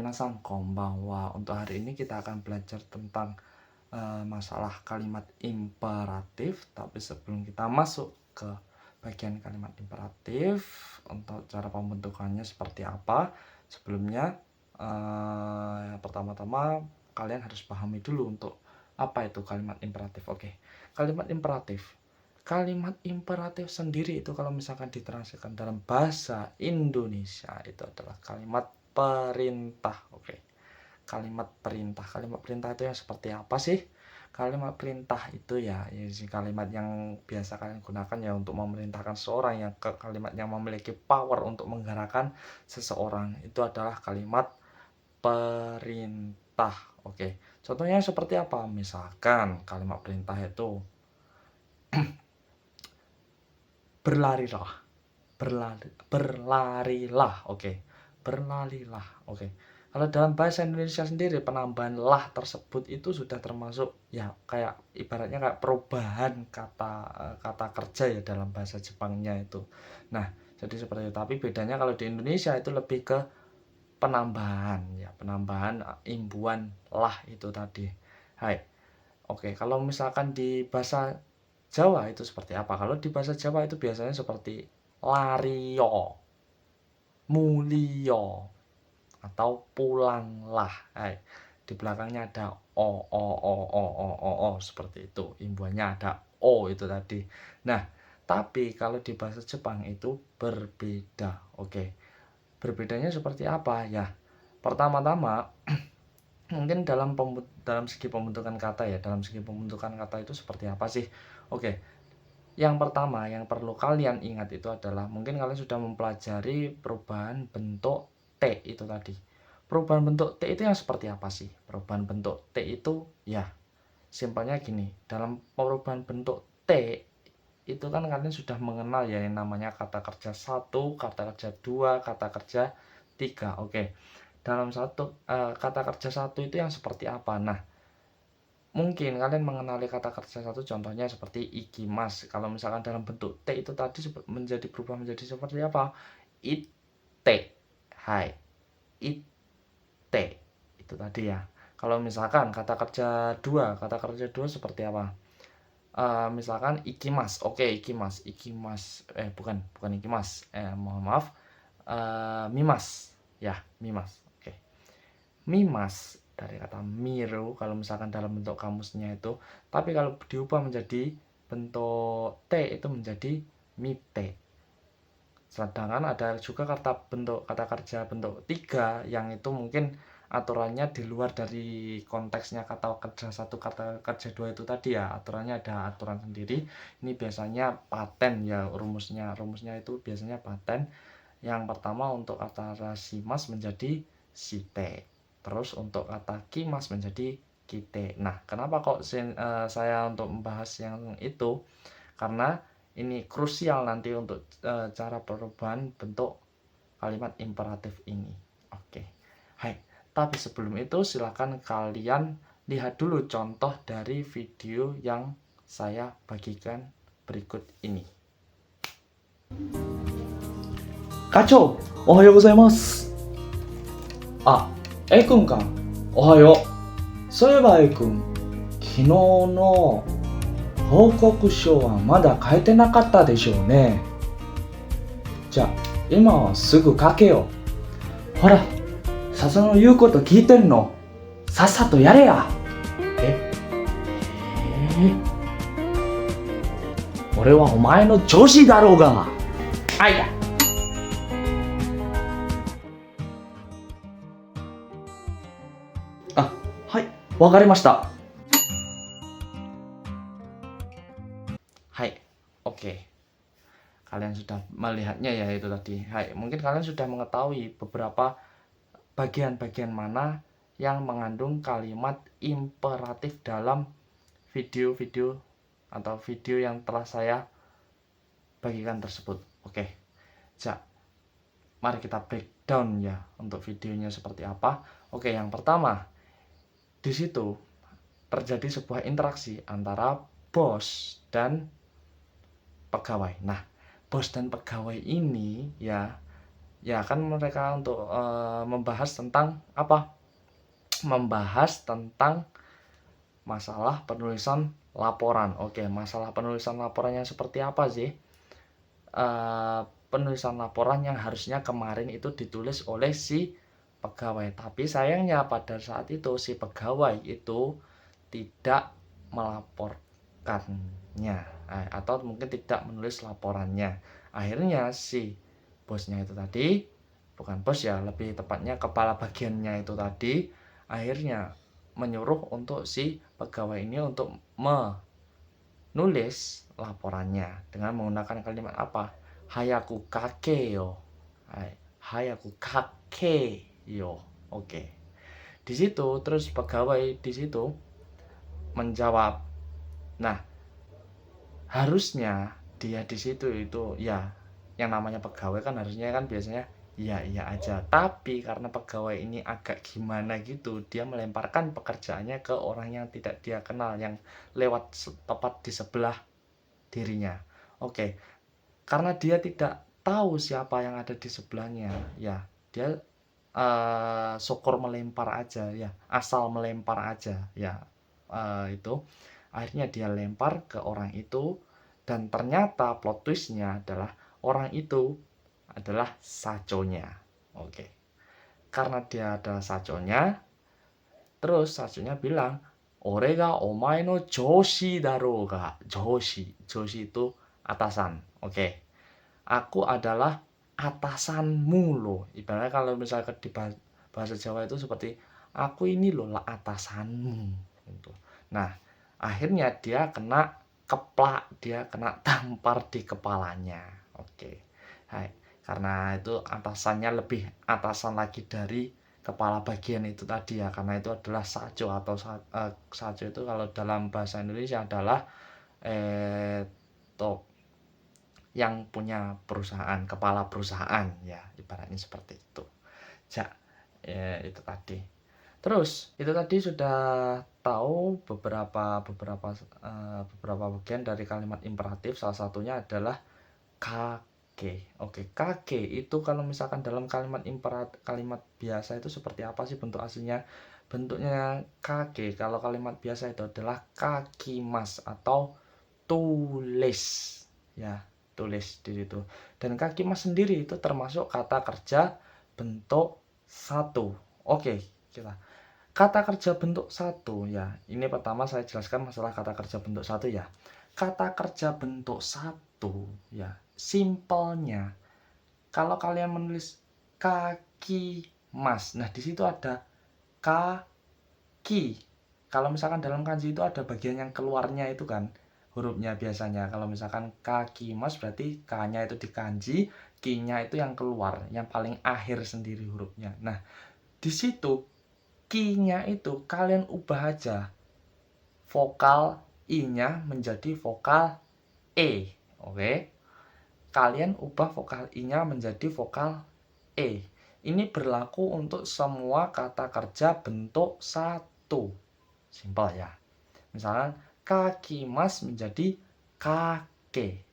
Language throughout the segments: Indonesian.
Minasan konbanwa. Untuk hari ini kita akan belajar tentang masalah kalimat imperatif. Tapi sebelum kita masuk ke bagian kalimat imperatif, untuk cara pembentukannya seperti apa, sebelumnya pertama-tama kalian harus pahami dulu untuk apa itu kalimat imperatif. Oke, kalimat imperatif. Kalimat imperatif sendiri itu kalau misalkan ditranslasikan dalam bahasa Indonesia itu adalah kalimat perintah. Oke. Kalimat perintah. Kalimat perintah itu yang seperti apa sih? Kalimat perintah itu ya kalimat yang biasa kalian gunakan ya untuk memerintahkan seseorang, yang kalimat yang memiliki power untuk menggerakkan seseorang. Itu adalah kalimat perintah. Oke. Contohnya seperti apa? Misalkan kalimat perintah itu berlarilah. Berlarilah. Oke. Berlarilah. Oke. Kalau dalam bahasa Indonesia sendiri, penambahan lah tersebut itu sudah termasuk ya kayak ibaratnya kayak perubahan kata kerja ya dalam bahasa Jepangnya itu. Nah, jadi seperti itu. Tapi bedanya kalau di Indonesia itu lebih ke penambahan ya, penambahan imbuhan lah itu tadi. Hai. Oke, kalau misalkan di bahasa Jawa itu seperti apa? Kalau di bahasa Jawa itu biasanya seperti lario, mulio, atau pulanglah. Hai, di belakangnya ada o seperti itu. Imbuhannya ada o itu tadi. Nah, tapi kalau di bahasa Jepang itu berbeda. Oke. Berbedanya seperti apa ya? Pertama-tama mungkin dalam segi pembentukan kata ya, dalam segi pembentukan kata itu seperti apa sih? Oke. Yang pertama yang perlu kalian ingat itu adalah mungkin kalian sudah mempelajari perubahan bentuk T itu tadi. Perubahan bentuk T itu yang seperti apa sih? Perubahan bentuk T itu ya simpelnya gini, dalam perubahan bentuk T itu kan kalian sudah mengenal ya yang namanya kata kerja 1, kata kerja 2, kata kerja 3. Oke. Dalam kata kerja 1 itu yang seperti apa? Nah, mungkin kalian mengenali kata kerja 1, contohnya seperti ikimas. Kalau misalkan dalam bentuk T itu tadi berubah menjadi seperti apa? Ite. Hai. Ite. Itu tadi ya. Kalau misalkan kata kerja 2 seperti apa? Misalkan ikimas. Oke, ikimas. Bukan ikimas. Mohon maaf. Mimas. Ya, mimas. Oke. Mimas dari kata miru kalau misalkan dalam bentuk kamusnya itu, tapi kalau diubah menjadi bentuk T itu menjadi mite. Sedangkan ada juga kata kerja bentuk 3 yang itu mungkin aturannya di luar dari konteksnya kata kerja 1, kata kerja 2 itu tadi ya. Aturannya ada aturan sendiri. Ini biasanya paten ya rumusnya. Rumusnya itu biasanya paten. Yang pertama untuk kata rasimas menjadi site. Terus untuk kata kimas menjadi kite. Nah, kenapa kok saya untuk membahas yang itu? Karena ini krusial nanti untuk cara perubahan bentuk kalimat imperatif ini. Oke. Hai. Tapi sebelum itu silakan kalian lihat dulu contoh dari video yang saya bagikan berikut ini. 課長、おはようございます。あ、A 君か。おはよう。そういえば A 君、昨日の報告書はまだ書いてなかったでしょうね。じゃあ、今はすぐ書けよ。ほら、笹の言うこと聞いてんの。さっさとやれや。俺はお前の上司だろうが。あいや。あ、はい、わかりました。Hai, oke. Kalian sudah melihatnya ya itu tadi. Hai, mungkin kalian sudah mengetahui beberapa bagian-bagian mana yang mengandung kalimat imperatif dalam video-video atau video yang telah saya bagikan tersebut. Oke. Mari kita breakdown ya untuk videonya seperti apa. Oke, yang pertama, di situ terjadi sebuah interaksi antara bos dan pegawai. Nah, bos dan pegawai ini ya Ya kan mereka untuk membahas tentang apa? Membahas tentang masalah penulisan laporan. Oke, masalah penulisan laporan yang seperti apa sih? Penulisan laporan yang harusnya kemarin itu ditulis oleh si pegawai. Tapi sayangnya pada saat itu si pegawai itu tidak melaporkannya, atau mungkin tidak menulis laporannya. Akhirnya si bosnya itu tadi, bukan bos ya, lebih tepatnya kepala bagiannya itu tadi, akhirnya menyuruh untuk si pegawai ini untuk menulis laporannya dengan menggunakan kalimat apa? Hayaku kake yo. Hayaku kake yo. Oke. Di situ terus pegawai di situ menjawab. Nah, harusnya dia di situ itu ya, yang namanya pegawai kan harusnya kan biasanya iya iya aja. Tapi karena pegawai ini agak gimana gitu, dia melemparkan pekerjaannya ke orang yang tidak dia kenal, yang lewat tepat di sebelah dirinya. Oke, karena dia tidak tahu siapa yang ada di sebelahnya, ya dia syukur melempar aja ya, asal melempar aja ya, itu akhirnya dia lempar ke orang itu, dan ternyata plot twistnya adalah orang itu adalah saconya. Oke, karena dia adalah saconya, terus saconya bilang, orega omae no joshi daro ga. Joshi itu atasan. Oke, aku adalah atasanmu loh. Ibaratnya kalau misalnya di bahasa Jawa itu seperti aku ini loh lah atasanmu gitu. Nah, akhirnya dia kena keplak, dia kena tampar di kepalanya. Oke. Hai, karena itu atasannya lebih atasan lagi dari kepala bagian itu tadi ya, karena itu adalah sajo atau sajo itu kalau dalam bahasa Indonesia adalah top yang punya perusahaan, kepala perusahaan ya, ibaratnya seperti itu. Ya, itu tadi. Terus itu tadi sudah tahu beberapa bagian dari kalimat imperatif. Salah satunya adalah kake. Oke, kake itu kalau misalkan dalam kalimat imperatif, kalimat biasa itu seperti apa sih bentuk aslinya? Bentuknya kake kalau kalimat biasa itu adalah kakimas atau tulis ya, tulis di situ. Dan kakimas sendiri itu termasuk kata kerja bentuk satu. Oke, kita kata kerja bentuk satu ya. Ini pertama saya jelaskan masalah kata kerja bentuk satu ya. Kata kerja bentuk satu ya, simpelnya kalau kalian menulis kaki mas, nah di situ ada kaki. Kalau misalkan dalam kanji itu ada bagian yang keluarnya itu kan hurufnya biasanya. Kalau misalkan kaki mas berarti k-nya itu di kanji, ki-nya itu yang keluar, yang paling akhir sendiri hurufnya. Nah, di situ ki-nya itu kalian ubah aja vokal i-nya menjadi vokal e. Oke. Kalian ubah vokal i-nya menjadi vokal e. Ini berlaku untuk semua kata kerja bentuk satu. Simpel ya. Misalnya kakimas menjadi kake.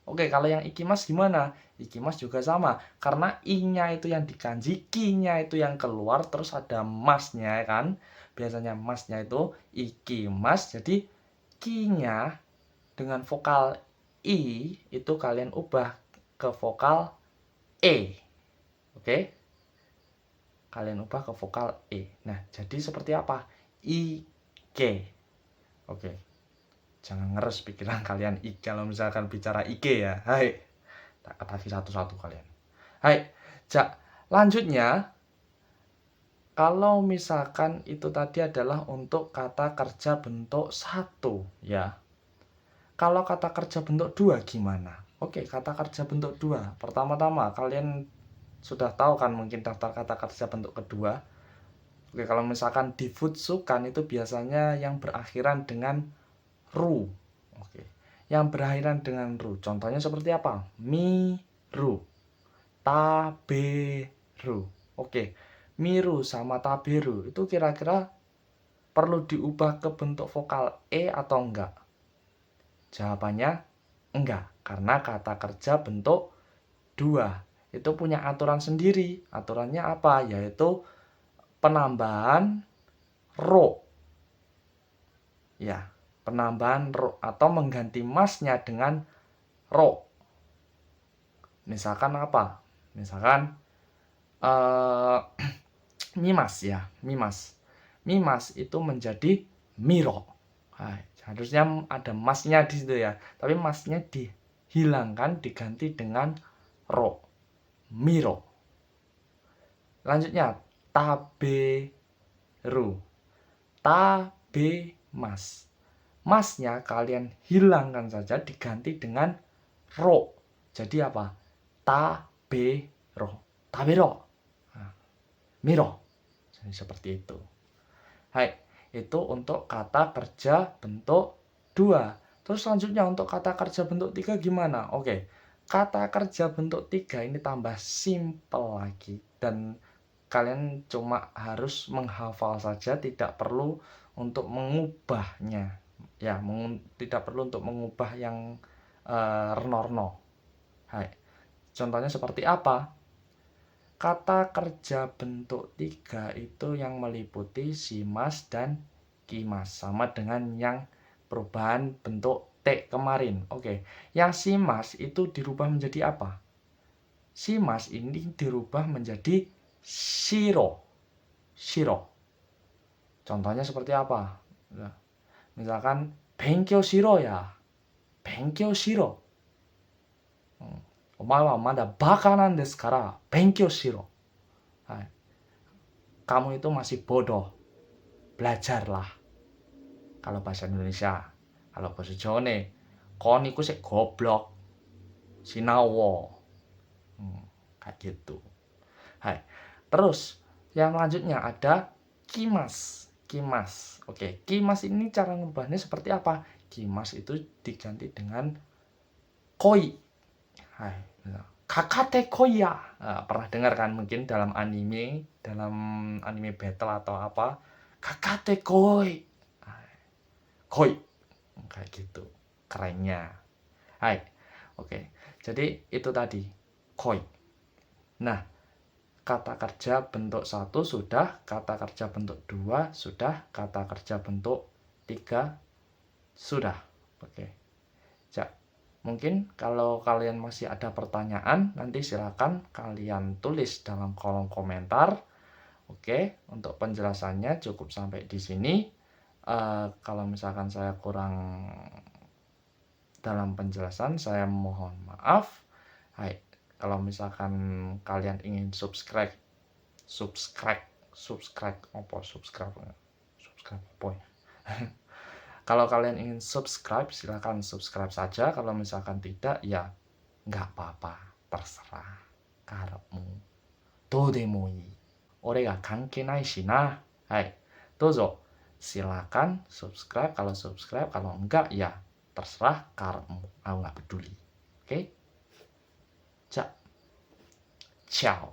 Oke, kalau yang ikimas gimana? Ikimas juga sama, karena i-nya itu yang dikanji, ki-nya itu yang keluar, terus ada masnya kan. Biasanya masnya itu ikimas, jadi ki-nya dengan vokal i itu kalian ubah ke vokal e. Oke? Kalian ubah ke vokal e. Nah, jadi seperti apa? Ike. Oke. Jangan ngeres pikiran kalian kalau misalkan bicara IG ya. Hai. Tak ketahui satu-satu kalian. Hai. Lanjutnya, kalau misalkan itu tadi adalah untuk kata kerja bentuk satu ya. Kalau kata kerja bentuk dua gimana? Oke, kata kerja bentuk dua. Pertama-tama kalian sudah tahu kan mungkin daftar kata kerja bentuk kedua. Oke, kalau misalkan di futsukan itu biasanya yang berakhiran dengan ru. Oke. Yang berakhiran dengan ru. Contohnya seperti apa? Miru. Taberu. Oke. Miru sama taberu itu kira-kira perlu diubah ke bentuk vokal e atau enggak? Jawabannya enggak, karena kata kerja bentuk dua. itu punya aturan sendiri. Aturannya apa? Yaitu penambahan ro. Ya, penambahan ro atau mengganti masnya dengan ro. Misalkan apa? Misalkan mimas ya, mimas. Mimas itu menjadi miro. Nah, harusnya ada masnya di situ ya, tapi masnya dihilangkan diganti dengan ro. Miro. Lanjutnya taberu. Tabemas. Masnya kalian hilangkan saja diganti dengan ro. Jadi apa? Tabero. Tabero. Nah, miro. Jadi seperti itu. Hai, itu untuk kata kerja bentuk 2. Terus selanjutnya untuk kata kerja bentuk 3 gimana? Oke. Kata kerja bentuk 3 ini tambah simple lagi dan kalian cuma harus menghafal saja, tidak perlu untuk mengubahnya. Ya, tidak perlu untuk mengubah yang renorno. Hai. Contohnya seperti apa? Kata kerja bentuk 3 itu yang meliputi shimas dan kimas. Sama dengan yang perubahan bentuk T kemarin. Oke, yang shimas itu dirubah menjadi apa? Shimas ini dirubah menjadi shiro. Shiro. Contohnya seperti apa? Misalkan benkyou shiro ya. Benkyou shiro. Omae wa mada baka nan desu kara benkyou shiro. Kamu itu masih bodoh. Belajarlah. Kalau bahasa Indonesia. Kalau bahasa Jawa nih, kon iku sik goblok. Sinawo. Kayak gitu. Hai. Terus yang selanjutnya ada kimas. Kimas. Oke, kimas ini cara ngubahnya seperti apa? Kimas itu diganti dengan koi. Hai. Kakate koya. Nah, pernah dengar kan mungkin dalam anime battle atau apa? Kakate koi. Koi. Kayak gitu. Kerennya. Hai. Oke. Jadi itu tadi koi. Nah, kata kerja bentuk 1 sudah, kata kerja bentuk 2 sudah, kata kerja bentuk 3 sudah. Oke. Mungkin kalau kalian masih ada pertanyaan, nanti silakan kalian tulis dalam kolom komentar. Oke, untuk penjelasannya cukup sampai di sini. Kalau misalkan saya kurang dalam penjelasan, saya mohon maaf. Hai, kalau misalkan kalian ingin subscribe apa ya? Kalau kalian ingin subscribe, silahkan subscribe saja. Kalau misalkan tidak, ya nggak apa-apa. Terserah. Karepmu. Dodemo ii. Ore ga kanke nai shi na. Hai. Dozo. Silakan subscribe. Kalau subscribe, kalau enggak, ya terserah karepmu. Aku nggak peduli. Oke? Ciao.